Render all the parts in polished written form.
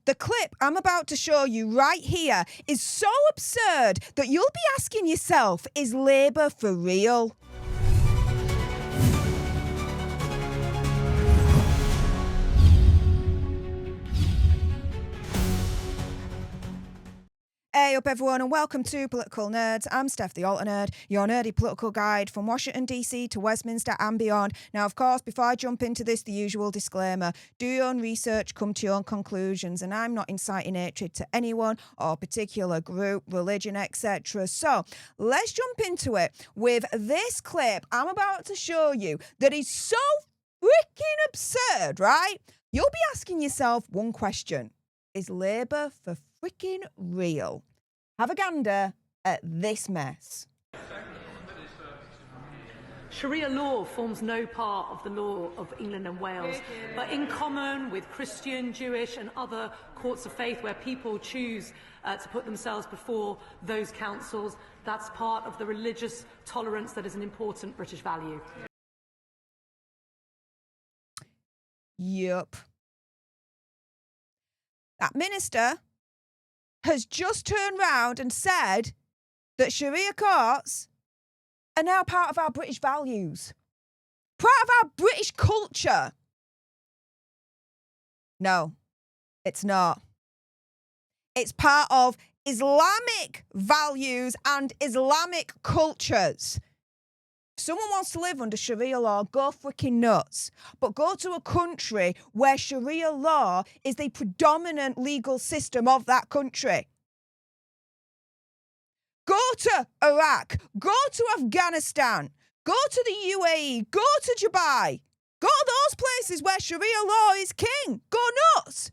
The clip I'm about to show you right here is so absurd that you'll be asking yourself, is Labour for real? Hey up everyone and welcome to Political Nerds. I'm Steph the Alter Nerd, your nerdy political guide from Washington DC to Westminster and beyond. Now of course, before I jump into this, the usual disclaimer: do your own research, come to your own conclusions, and I'm not inciting hatred to anyone or particular group, religion, etc. So let's jump into it with this clip I'm about to show you that is so freaking absurd, right? You'll be asking yourself one question: is Labour for freaking real? Have a gander at this mess. Sharia law forms no part of the law of England and Wales, but in common with Christian, Jewish and other courts of faith where people choose to put themselves before those councils, that's part of the religious tolerance that is an important British value. Yup. That minister has just turned round and said that Sharia courts are now part of our British values, part of our British culture. No, it's not. It's part of Islamic values and Islamic cultures. If someone wants to live under Sharia law, go freaking nuts. But go to a country where Sharia law is the predominant legal system of that country. Go to Iraq, go to Afghanistan, go to the UAE, go to Dubai. Go to those places where Sharia law is king. Go nuts.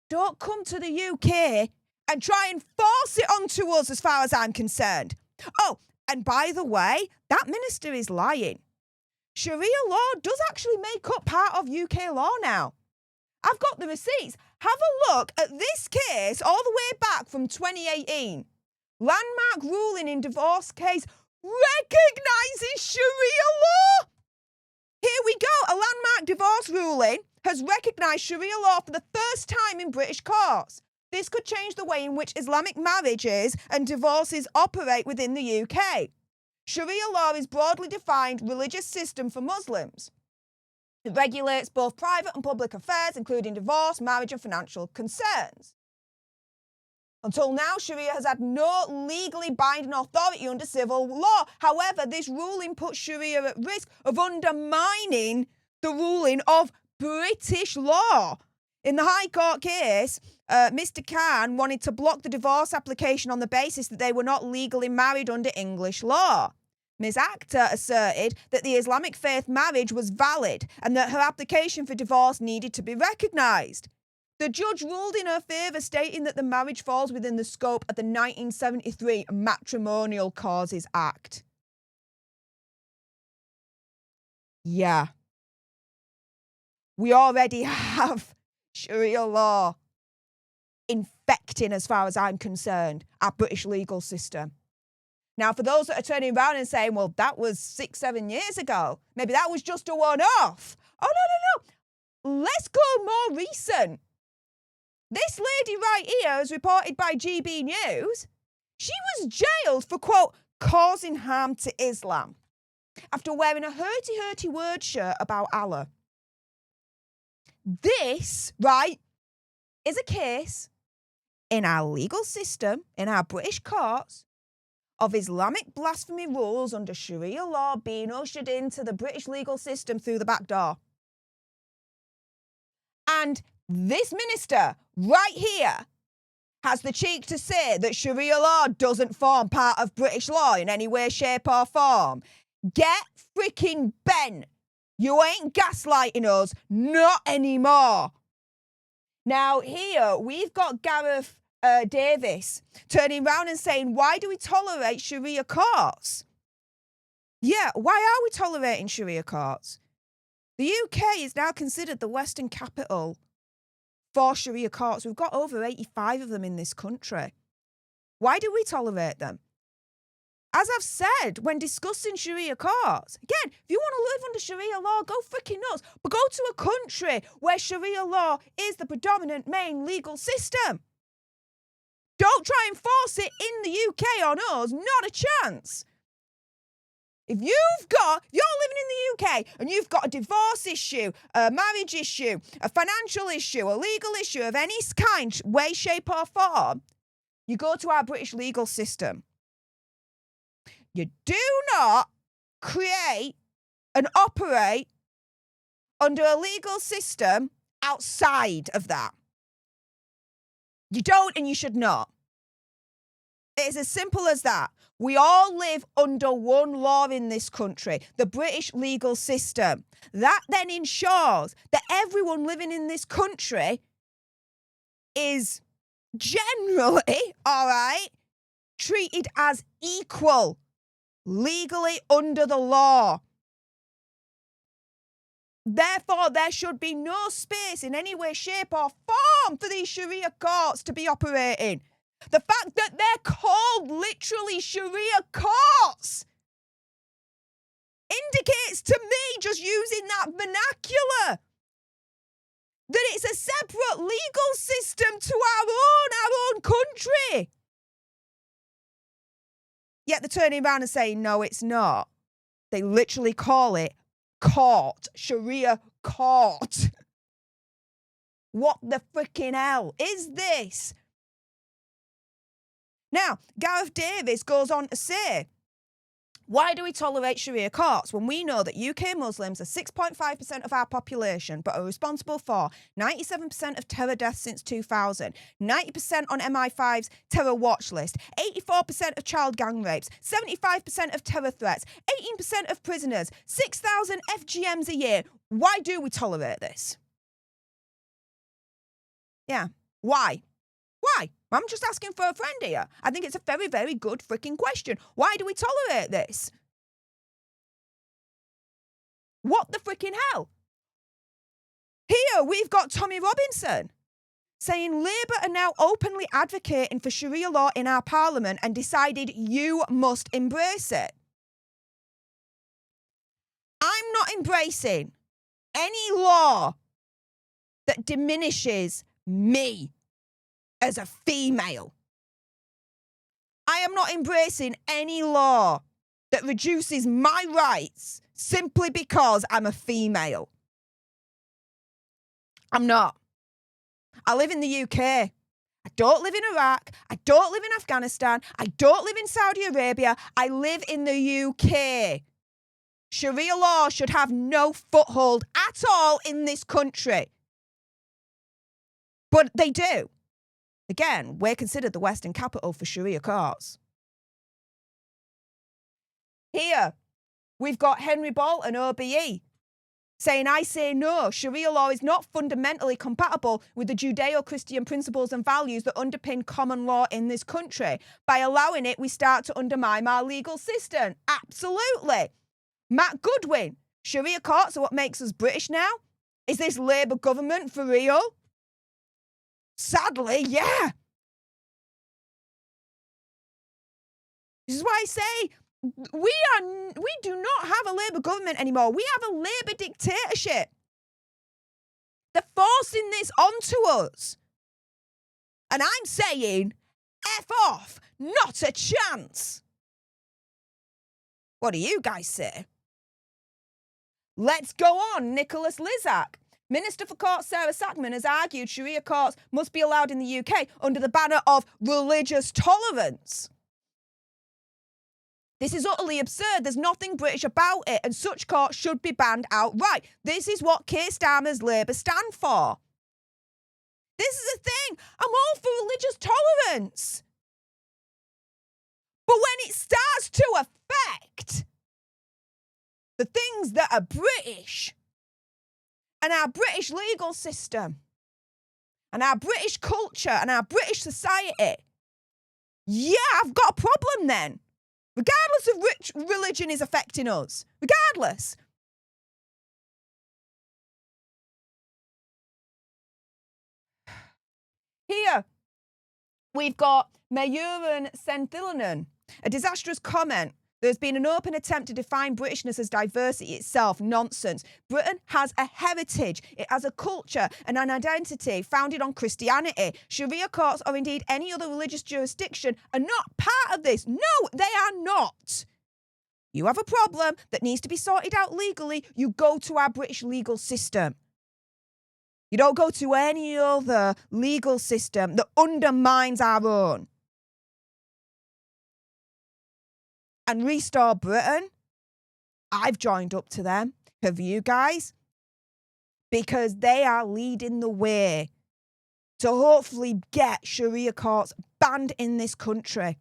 Don't come to the UK and try and force it onto us as far as I'm concerned. Oh, and by the way, that minister is lying. Sharia law does actually make up part of UK law now. I've got the receipts. Have a look at this case all the way back from 2018. Landmark ruling in divorce case recognises Sharia law. Here we go. A landmark divorce ruling has recognised Sharia law for the first time in British courts. This could change the way in which Islamic marriages and divorces operate within the UK. Sharia law is broadly defined religious system for Muslims. It regulates both private and public affairs, including divorce, marriage and financial concerns. Until now, Sharia has had no legally binding authority under civil law. However, this ruling puts Sharia at risk of undermining the ruling of British law. In the High Court case, Mr. Khan wanted to block the divorce application on the basis that they were not legally married under English law. Ms. Akhtar asserted that the Islamic faith marriage was valid and that her application for divorce needed to be recognised. The judge ruled in her favour, stating that the marriage falls within the scope of the 1973 Matrimonial Causes Act. Yeah. We already have Sharia law infecting, as far as I'm concerned, our British legal system. Now, for those that are turning around and saying, well, that was 6-7 years ago, maybe that was just a one-off. Oh, no. Let's go more recent. This lady right here, as reported by GB News, she was jailed for, quote, causing harm to Islam after wearing a hurty word shirt about Allah. This, right, is a case in our legal system, in our British courts, of Islamic blasphemy rules under Sharia law being ushered into the British legal system through the back door. And this minister right here has the cheek to say that Sharia law doesn't form part of British law in any way, shape or form. Get freaking bent. You ain't gaslighting us, not anymore. Now here we've got Gareth Davis turning round and saying, why do we tolerate Sharia courts? Yeah, why are we tolerating Sharia courts? The UK is now considered the Western capital for Sharia courts. We've got over 85 of them in this country. Why do we tolerate them? as I've said when discussing Sharia courts, again, if you want to live under Sharia law, go freaking nuts. But go to a country where Sharia law is the predominant main legal system. Don't try and force it in the UK on us. Not a chance. If you're living in the UK and you've got a divorce issue, a marriage issue, a financial issue, a legal issue of any kind, way, shape or form, you go to our British legal system. You do not create and operate under a legal system outside of that. You don't and you should not. It is as simple as that. We all live under one law in this country, the British legal system. That then ensures that everyone living in this country is generally, all right, treated as equal legally under the law. Therefore, there should be no space in any way, shape or form for these Sharia courts to be operating. The fact that they're called literally Sharia courts indicates to me, just using that vernacular, that it's a separate legal system to our own country. Yet they're turning around and saying, no, it's not. They literally call it court, Sharia court. What the freaking hell is this? Now, Gareth Davis goes on to say, why do we tolerate Sharia courts when we know that UK Muslims are 6.5% of our population but are responsible for 97% of terror deaths since 2000, 90% on MI5's terror watch list, 84% of child gang rapes, 75% of terror threats, 18% of prisoners, 6,000 FGMs a year? Why do we tolerate this? Yeah, why? Why? I'm just asking for a friend here. I think it's a very, very good freaking question. Why do we tolerate this? What the freaking hell? Here we've got Tommy Robinson saying Labour are now openly advocating for Sharia law in our parliament and decided you must embrace it. I'm not embracing any law that diminishes me as a female. I am not embracing any law that reduces my rights simply because I'm a female. I'm not. I live in the UK. I don't live in Iraq. I don't live in Afghanistan. I don't live in Saudi Arabia. I live in the UK. Sharia law should have no foothold at all in this country. But they do. Again, we're considered the Western capital for Sharia courts. Here, we've got Henry Bolton, OBE, saying, I say no, Sharia law is not fundamentally compatible with the Judeo-Christian principles and values that underpin common law in this country. By allowing it, we start to undermine our legal system. Absolutely. Matt Goodwin, Sharia courts are what makes us British now? Is this Labour government for real? Sadly, yeah. This is why I say we do not have a Labour government anymore. We have a Labour dictatorship. They're forcing this onto us. And I'm saying, F off, not a chance. What do you guys say? Let's go on, Nicholas Lizak. Minister for Courts Sarah Sackman has argued Sharia courts must be allowed in the UK under the banner of religious tolerance. This is utterly absurd. There's nothing British about it, and such courts should be banned outright. This is what Keir Starmer's Labour stand for. This is the thing. I'm all for religious tolerance. But when it starts to affect the things that are British, and our British legal system, and our British culture, and our British society, yeah, I've got a problem then. Regardless of which religion is affecting us. Regardless. Here, we've got Mayuran Senthilanan A disastrous comment. There's been an open attempt to define Britishness as diversity itself. Nonsense. Britain has a heritage. It has a culture and an identity founded on Christianity. Sharia courts, or indeed any other religious jurisdiction, are not part of this. No, they are not. You have a problem that needs to be sorted out legally, you go to our British legal system. You don't go to any other legal system that undermines our own. And Restore Britain, I've joined up to them. Have you guys? Because they are leading the way to hopefully get Sharia courts banned in this country.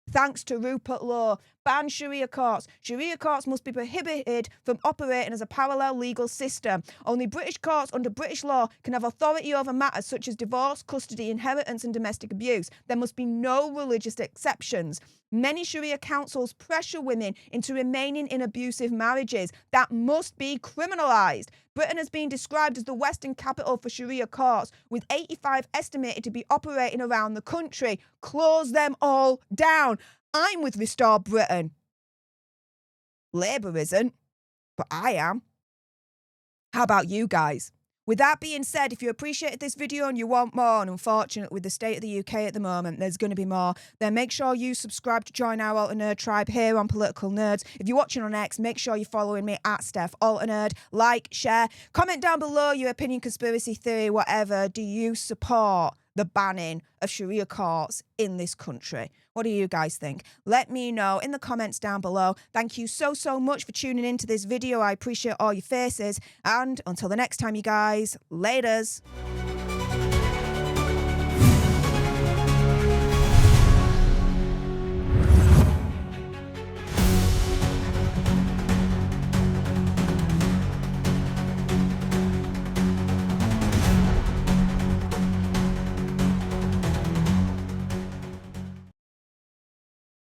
Thanks to Rupert Law, ban Sharia courts. Sharia courts must be prohibited from operating as a parallel legal system. Only British courts under British law can have authority over matters such as divorce, custody, inheritance and domestic abuse. There must be no religious exceptions. Many Sharia councils pressure women into remaining in abusive marriages. That must be criminalised. Britain has been described as the Western capital for Sharia courts, with 85 estimated to be operating around the country. Close them all down. I'm with Restore Britain. Labour isn't, but I am. How about you guys? With that being said, if you appreciated this video and you want more, and unfortunately with the state of the UK at the moment, there's going to be more, then make sure you subscribe to join our Alter Nerd tribe here on Political Nerds. If you're watching on X, make sure you're following me at Steph Alter Nerd. Like, share, comment down below your opinion, conspiracy theory, whatever. Do you support the banning of Sharia courts in this country? What do you guys think? Let me know in the comments down below. Thank you so much for tuning into this video. I appreciate all your faces. And until the next time, you guys, laters.